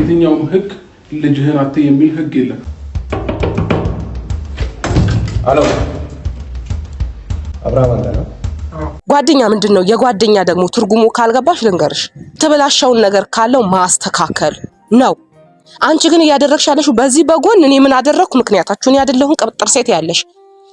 በየትኛውም ህግ ልጅህን አትይ የሚል ህግ የለም። አሎ አብርሃም አንተ ነው? ጓደኛ ምንድነው? የጓደኛ ደግሞ ትርጉሙ ካልገባሽ ልንገርሽ፣ ተበላሻውን ነገር ካለው ማስተካከል ነው። አንቺ ግን እያደረግሽ ያለሽው በዚህ በጎን እኔ ምን አደረኩ ምክንያታችሁን ያደለሁን ቅብጥር ሴት ያለሽ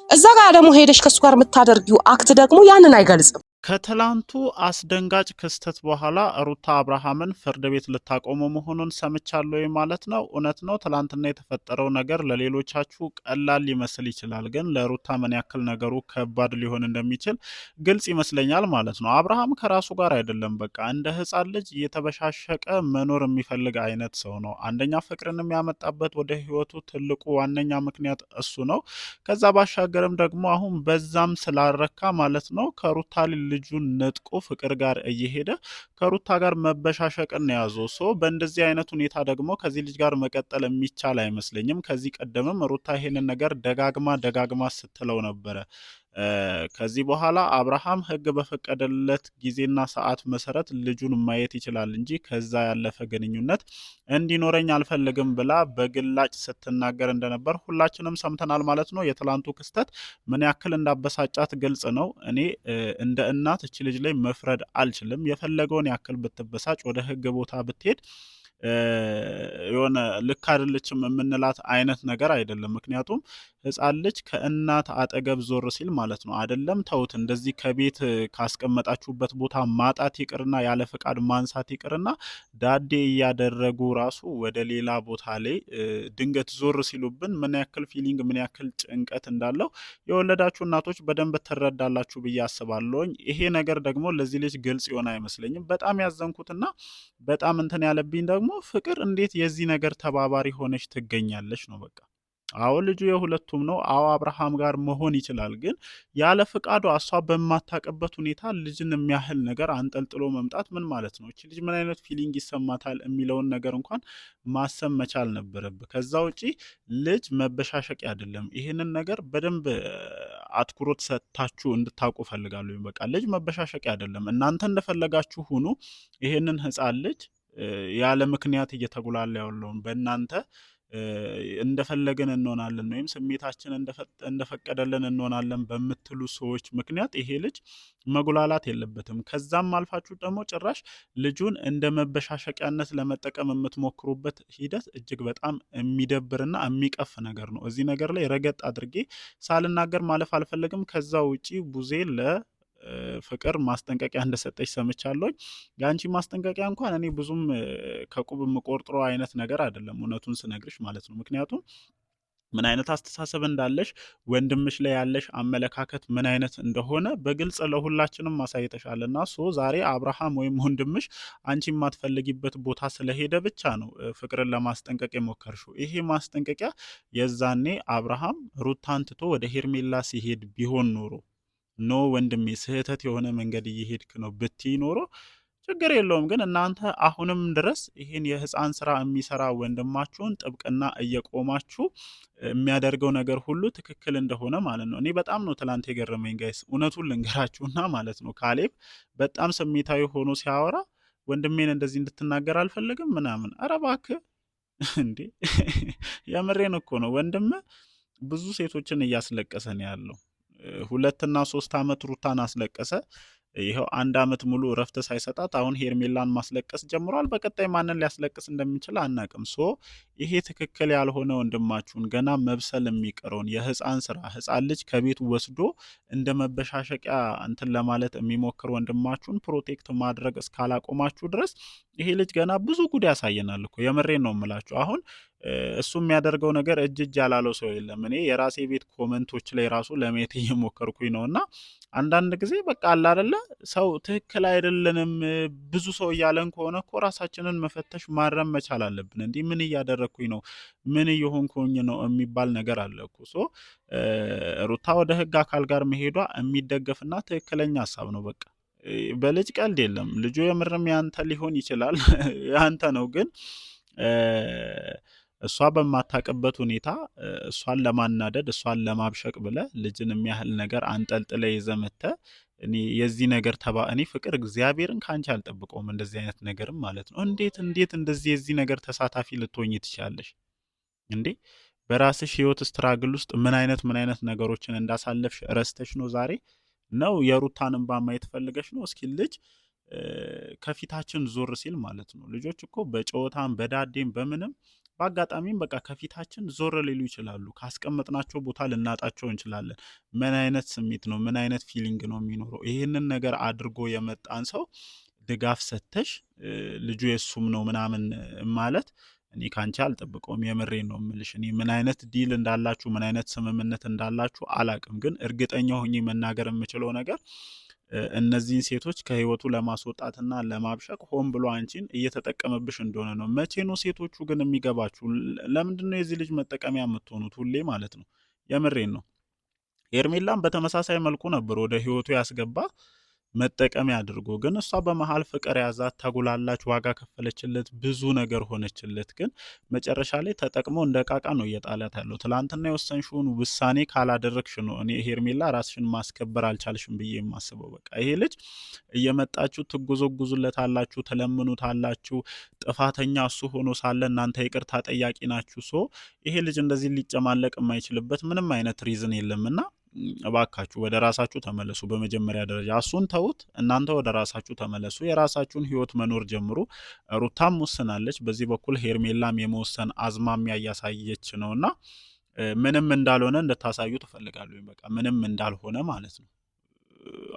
እዛ ጋር ደግሞ ሄደሽ ከሱ ጋር የምታደርጊው አክት ደግሞ ያንን አይገልጽም። ከትላንቱ አስደንጋጭ ክስተት በኋላ ሩታ አብርሃምን ፍርድ ቤት ልታቆመው መሆኑን ሰምቻለሁ ማለት ነው። እውነት ነው። ትላንትና የተፈጠረው ነገር ለሌሎቻችሁ ቀላል ሊመስል ይችላል፣ ግን ለሩታ ምን ያክል ነገሩ ከባድ ሊሆን እንደሚችል ግልጽ ይመስለኛል ማለት ነው። አብርሃም ከራሱ ጋር አይደለም፣ በቃ እንደ ሕፃን ልጅ እየተበሻሸቀ መኖር የሚፈልግ አይነት ሰው ነው። አንደኛ ፍቅርን የሚያመጣበት ወደ ህይወቱ ትልቁ ዋነኛ ምክንያት እሱ ነው። ከዛ ባሻገርም ደግሞ አሁን በዛም ስላረካ ማለት ነው ከሩታ ልጁን ነጥቆ ፍቅር ጋር እየሄደ ከሩታ ጋር መበሻሸቅን ያዘው። በእንደዚህ አይነት ሁኔታ ደግሞ ከዚህ ልጅ ጋር መቀጠል የሚቻል አይመስለኝም። ከዚህ ቀደምም ሩታ ይሄንን ነገር ደጋግማ ስትለው ነበረ። ከዚህ በኋላ አብርሃም ህግ በፈቀደለት ጊዜና ሰዓት መሰረት ልጁን ማየት ይችላል እንጂ ከዛ ያለፈ ግንኙነት እንዲኖረኝ አልፈልግም ብላ በግላጭ ስትናገር እንደነበር ሁላችንም ሰምተናል ማለት ነው። የትላንቱ ክስተት ምን ያክል እንዳበሳጫት ግልጽ ነው። እኔ እንደ እናት እቺ ልጅ ላይ መፍረድ አልችልም። የፈለገውን ያክል ብትበሳጭ ወደ ህግ ቦታ ብትሄድ የሆነ ልክ አይደለችም የምንላት አይነት ነገር አይደለም። ምክንያቱም ህፃን ልጅ ከእናት አጠገብ ዞር ሲል ማለት ነው አይደለም ተውት፣ እንደዚህ ከቤት ካስቀመጣችሁበት ቦታ ማጣት ይቅርና ያለ ፍቃድ ማንሳት ይቅርና ዳዴ እያደረጉ ራሱ ወደ ሌላ ቦታ ላይ ድንገት ዞር ሲሉብን ምን ያክል ፊሊንግ ምን ያክል ጭንቀት እንዳለው የወለዳችሁ እናቶች በደንብ ትረዳላችሁ ብዬ አስባለሁኝ። ይሄ ነገር ደግሞ ለዚህ ልጅ ግልጽ ይሆን አይመስለኝም። በጣም ያዘንኩትና በጣም እንትን ያለብኝ ደግሞ ፍቅር እንዴት የዚህ ነገር ተባባሪ ሆነች ትገኛለች ነው በቃ። አዎ ልጁ የሁለቱም ነው። አዎ አብርሃም ጋር መሆን ይችላል። ግን ያለ ፍቃዷ እሷ በማታቀበት ሁኔታ ልጅን የሚያህል ነገር አንጠልጥሎ መምጣት ምን ማለት ነው? እቺ ልጅ ምን አይነት ፊሊንግ ይሰማታል የሚለውን ነገር እንኳን ማሰብ መቻል ነበረብህ። ከዛ ውጪ ልጅ መበሻሸቅ አይደለም። ይሄንን ነገር በደንብ አትኩሮት ሰጥታችሁ እንድታውቁ ፈልጋለሁ። በቃ ልጅ መበሻሸቅ አይደለም። እናንተ እንደፈለጋችሁ ሁኑ። ይሄንን ህፃን ልጅ ያለ ምክንያት እየተጉላላ ያለውን በእናንተ እንደፈለገን እንሆናለን ወይም ስሜታችን እንደፈቀደልን እንሆናለን በምትሉ ሰዎች ምክንያት ይሄ ልጅ መጉላላት የለበትም። ከዛም አልፋችሁ ደግሞ ጭራሽ ልጁን እንደ መበሻሸቂያነት ለመጠቀም የምትሞክሩበት ሂደት እጅግ በጣም የሚደብርና የሚቀፍ ነገር ነው። እዚህ ነገር ላይ ረገጥ አድርጌ ሳልናገር ማለፍ አልፈለግም። ከዛ ውጪ ቡዜ ፍቅር ማስጠንቀቂያ እንደሰጠች ሰምቻለሁ። ያንቺ ማስጠንቀቂያ እንኳን እኔ ብዙም ከቁብ የምቆርጥረው አይነት ነገር አይደለም፣ እውነቱን ስነግርሽ ማለት ነው። ምክንያቱም ምን አይነት አስተሳሰብ እንዳለሽ ወንድምሽ ላይ ያለሽ አመለካከት ምን አይነት እንደሆነ በግልጽ ለሁላችንም ማሳየተሻልና ዛሬ አብርሃም ወይም ወንድምሽ አንቺ የማትፈልጊበት ቦታ ስለሄደ ብቻ ነው ፍቅርን ለማስጠንቀቅ የሞከርሽው። ይሄ ማስጠንቀቂያ የዛኔ አብርሃም ሩታን ትቶ ወደ ሄርሜላ ሲሄድ ቢሆን ኖሮ ኖ ወንድሜ ስህተት የሆነ መንገድ እየሄድክ ነው ብትይ ኖሮ ችግር የለውም። ግን እናንተ አሁንም ድረስ ይሄን የህፃን ስራ የሚሰራ ወንድማችሁን ጥብቅና እየቆማችሁ የሚያደርገው ነገር ሁሉ ትክክል እንደሆነ ማለት ነው። እኔ በጣም ነው ትላንት የገረመኝ ጋይስ፣ እውነቱን ልንገራችሁና ማለት ነው። ካሌብ በጣም ስሜታዊ ሆኖ ሲያወራ ወንድሜን እንደዚህ እንድትናገር አልፈልግም ምናምን። ኧረ እባክህ እንዴ! የምሬን እኮ ነው። ወንድም ብዙ ሴቶችን እያስለቀሰ ነው ያለው። 2 እና 3 አመት ሩታን አስለቀሰ። ይሄው 1 አመት ሙሉ እረፍት ሳይሰጣት አሁን ሄርሜላን ማስለቀስ ጀምሯል። በቀጣይ ማንን ሊያስለቅስ እንደሚችል አናቅም። ይሄ ትክክል ያልሆነ ወንድማችሁን ገና መብሰል የሚቀረውን የህፃን ስራ ህፃን ልጅ ከቤት ወስዶ እንደ መበሻሸቂያ እንትን ለማለት የሚሞክር ወንድማችሁን ፕሮቴክት ማድረግ እስካላቆማችሁ ድረስ ይሄ ልጅ ገና ብዙ ጉድ ያሳየናል እኮ። የምሬን ነው የምላችሁ። አሁን እሱ የሚያደርገው ነገር እጅ ያላለው ሰው የለም። እኔ የራሴ ቤት ኮመንቶች ላይ ራሱ ለማየት እየሞከርኩኝ ነውና አንዳንድ ጊዜ በቃ አለ አይደለ ሰው ትክክል አይደለንም ብዙ ሰው እያለን ከሆነ እኮ ራሳችንን መፈተሽ ማረም መቻል አለብን። እንዲህ ምን እያደረግኩኝ ነው ምን እየሆንኩኝ ነው የሚባል ነገር አለ እኮ። ሩታ ወደ ህግ አካል ጋር መሄዷ የሚደገፍና ትክክለኛ ሀሳብ ነው። በቃ በልጅ ቀልድ የለም። ልጁ የምርም ያንተ ሊሆን ይችላል ያንተ ነው። ግን እሷ በማታቀበት ሁኔታ እሷን ለማናደድ እሷን ለማብሸቅ ብለ ልጅን የሚያህል ነገር አንጠልጥለ ይዘመተ እኔ የዚህ ነገር እኔ ፍቅር እግዚአብሔርን ካንቺ አልጠብቀውም እንደዚህ አይነት ነገርም ማለት ነው። እንዴት እንደዚህ የዚህ ነገር ተሳታፊ ልትሆኚ ትችያለሽ እንዴ? በራስሽ ህይወት ስትራግል ውስጥ ምን አይነት ነገሮችን እንዳሳለፍሽ ረስተሽ ነው ዛሬ ነው የሩታን እንባ ማየት ፈልገሽ ነው? እስኪ ልጅ ከፊታችን ዞር ሲል ማለት ነው። ልጆች እኮ በጨዋታም በዳዴም በምንም በአጋጣሚም በቃ ከፊታችን ዞር ሊሉ ይችላሉ። ካስቀመጥናቸው ቦታ ልናጣቸው እንችላለን። ምን አይነት ስሜት ነው? ምን አይነት ፊሊንግ ነው የሚኖረው? ይህንን ነገር አድርጎ የመጣን ሰው ድጋፍ ሰተሽ ልጁ የሱም ነው ምናምን ማለት እኔ ካንቺ አልጠብቀውም። የምሬን ነው የምልሽ። እኔ ምን አይነት ዲል እንዳላችሁ ምን አይነት ስምምነት እንዳላችሁ አላቅም፣ ግን እርግጠኛ ሆኜ መናገር የምችለው ነገር እነዚህን ሴቶች ከህይወቱ ለማስወጣትና ለማብሸቅ ሆን ብሎ አንቺን እየተጠቀመብሽ እንደሆነ ነው። መቼ ነው ሴቶቹ ግን የሚገባችሁ? ለምንድን ነው የዚህ ልጅ መጠቀሚያ የምትሆኑት ሁሌ ማለት ነው? የምሬን ነው። ሄርሜላም በተመሳሳይ መልኩ ነበር ወደ ህይወቱ ያስገባ መጠቀሚያ አድርጎ፣ ግን እሷ በመሃል ፍቅር ያዛት፣ ተጉላላች፣ ዋጋ ከፈለችለት፣ ብዙ ነገር ሆነችለት። ግን መጨረሻ ላይ ተጠቅሞ እንደ ቃቃ ነው እየጣላት ያለው። ትላንትና የወሰንሽውን ውሳኔ ካላደረግሽ ነው እኔ ሄርሜላ ራስሽን ማስከበር አልቻልሽም ብዬ የማስበው። በቃ ይሄ ልጅ እየመጣችሁ ትጎዘጉዙለታላችሁ፣ ትለምኑታላችሁ። ጥፋተኛ እሱ ሆኖ ሳለ እናንተ ይቅርታ ጠያቂ ናችሁ። ሶ ይሄ ልጅ እንደዚህ ሊጨማለቅ የማይችልበት ምንም አይነት ሪዝን የለምና እባካችሁ ወደ ራሳችሁ ተመለሱ። በመጀመሪያ ደረጃ እሱን ተውት፣ እናንተ ወደ ራሳችሁ ተመለሱ። የራሳችሁን ህይወት መኖር ጀምሩ። ሩታም ወስናለች፣ በዚህ በኩል ሄርሜላም የመወሰን አዝማሚያ እያሳየች ነውና ምንም እንዳልሆነ እንድታሳዩ ትፈልጋለሁ። በቃ ምንም እንዳልሆነ ማለት ነው።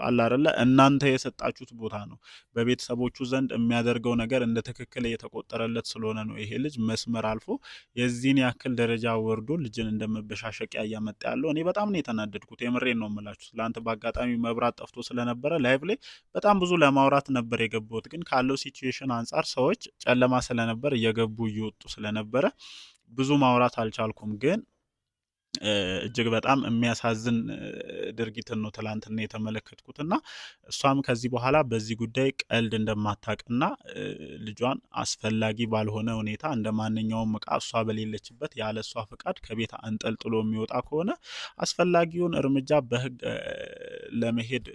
አለ አይደለ? እናንተ የሰጣችሁት ቦታ ነው። በቤተሰቦቹ ዘንድ የሚያደርገው ነገር እንደ ትክክል እየተቆጠረለት ስለሆነ ነው ይሄ ልጅ መስመር አልፎ የዚህን ያክል ደረጃ ወርዶ ልጅን እንደመበሻሸቂያ እያመጣ ያለው። እኔ በጣም ነው የተናደድኩት። የምሬን ነው የምላችሁ። ትላንት በአጋጣሚ መብራት ጠፍቶ ስለነበረ ላይቭ ላይ በጣም ብዙ ለማውራት ነበር የገባሁት፣ ግን ካለው ሲቹዌሽን አንጻር ሰዎች ጨለማ ስለነበር እየገቡ እየወጡ ስለነበረ ብዙ ማውራት አልቻልኩም። ግን እጅግ በጣም የሚያሳዝን ድርጊትን ነው ትላንትና የተመለከትኩትና እሷም ከዚህ በኋላ በዚህ ጉዳይ ቀልድ እንደማታውቅና ልጇን አስፈላጊ ባልሆነ ሁኔታ እንደ ማንኛውም ዕቃ እሷ በሌለችበት ያለ እሷ ፍቃድ ከቤት አንጠልጥሎ የሚወጣ ከሆነ አስፈላጊውን እርምጃ በህግ ለመሄድ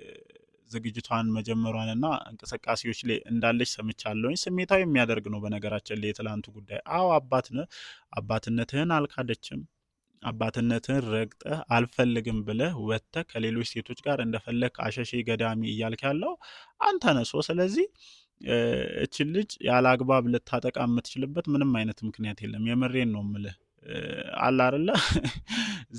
ዝግጅቷን መጀመሯንና እንቅስቃሴዎች ላይ እንዳለች ሰምቻለሁኝ። ስሜታዊ የሚያደርግ ነው በነገራችን ላይ የትላንቱ ጉዳይ። አዎ አባትነትህን አልካደችም። አባትነትህን ረግጠህ አልፈልግም ብለህ ወጥተህ ከሌሎች ሴቶች ጋር እንደፈለክ አሸሼ ገዳሚ እያልክ ያለው አንተ ነህ። ስለዚህ እችን ልጅ ያለ አግባብ ልታጠቃ የምትችልበት ምንም አይነት ምክንያት የለም። የምሬን ነው የምልህ። አለ አይደለ?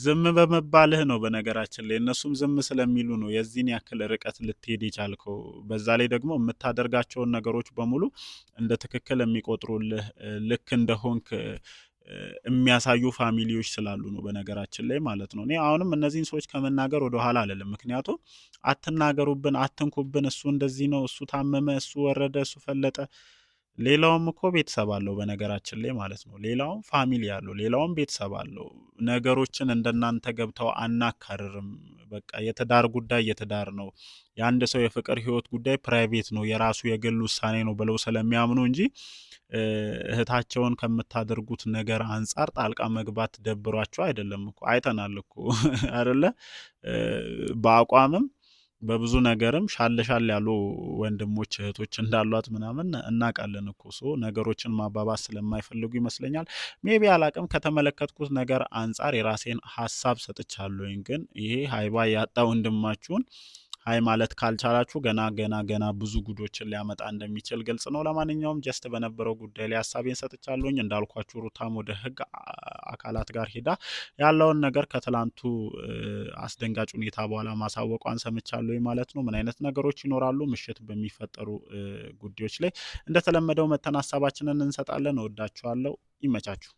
ዝም በመባልህ ነው። በነገራችን ላይ እነሱም ዝም ስለሚሉ ነው የዚህን ያክል ርቀት ልትሄድ የቻልከው። በዛ ላይ ደግሞ የምታደርጋቸውን ነገሮች በሙሉ እንደ ትክክል የሚቆጥሩልህ ልክ እንደሆንክ የሚያሳዩ ፋሚሊዎች ስላሉ ነው በነገራችን ላይ ማለት ነው። እኔ አሁንም እነዚህን ሰዎች ከመናገር ወደ ኋላ አልልም። ምክንያቱም አትናገሩብን፣ አትንኩብን፣ እሱ እንደዚህ ነው፣ እሱ ታመመ፣ እሱ ወረደ፣ እሱ ፈለጠ። ሌላውም እኮ ቤተሰብ አለው በነገራችን ላይ ማለት ነው። ሌላውም ፋሚሊ አለው፣ ሌላውም ቤተሰብ አለው። ነገሮችን እንደናንተ ገብተው አናካርርም። በቃ የትዳር ጉዳይ የትዳር ነው። የአንድ ሰው የፍቅር ህይወት ጉዳይ ፕራይቬት ነው፣ የራሱ የግል ውሳኔ ነው ብለው ስለሚያምኑ እንጂ እህታቸውን ከምታደርጉት ነገር አንጻር ጣልቃ መግባት ደብሯቸው አይደለም እኮ። አይተናል እኮ አይደለ? በአቋምም በብዙ ነገርም ሻል ያሉ ወንድሞች እህቶች እንዳሏት ምናምን እናውቃለን እኮ። ነገሮችን ማባባስ ስለማይፈልጉ ይመስለኛል። ሜቢ አላቅም። ከተመለከትኩት ነገር አንጻር የራሴን ሀሳብ ሰጥቻለሁኝ። ግን ይሄ ሀይባ ያጣ ወንድማችሁን ሀይ ማለት ካልቻላችሁ ገና ብዙ ጉዶችን ሊያመጣ እንደሚችል ግልጽ ነው። ለማንኛውም ጀስት በነበረው ጉዳይ ላይ ሀሳቤን ሰጥቻለሁኝ። እንዳልኳችሁ ሩታም ወደ ህግ አካላት ጋር ሄዳ ያለውን ነገር ከትላንቱ አስደንጋጭ ሁኔታ በኋላ ማሳወቋን ሰምቻለሁኝ ማለት ነው። ምን አይነት ነገሮች ይኖራሉ ምሽት በሚፈጠሩ ጉዳዮች ላይ እንደተለመደው መተን ሀሳባችንን እንሰጣለን። እወዳችኋለሁ። ይመቻችሁ።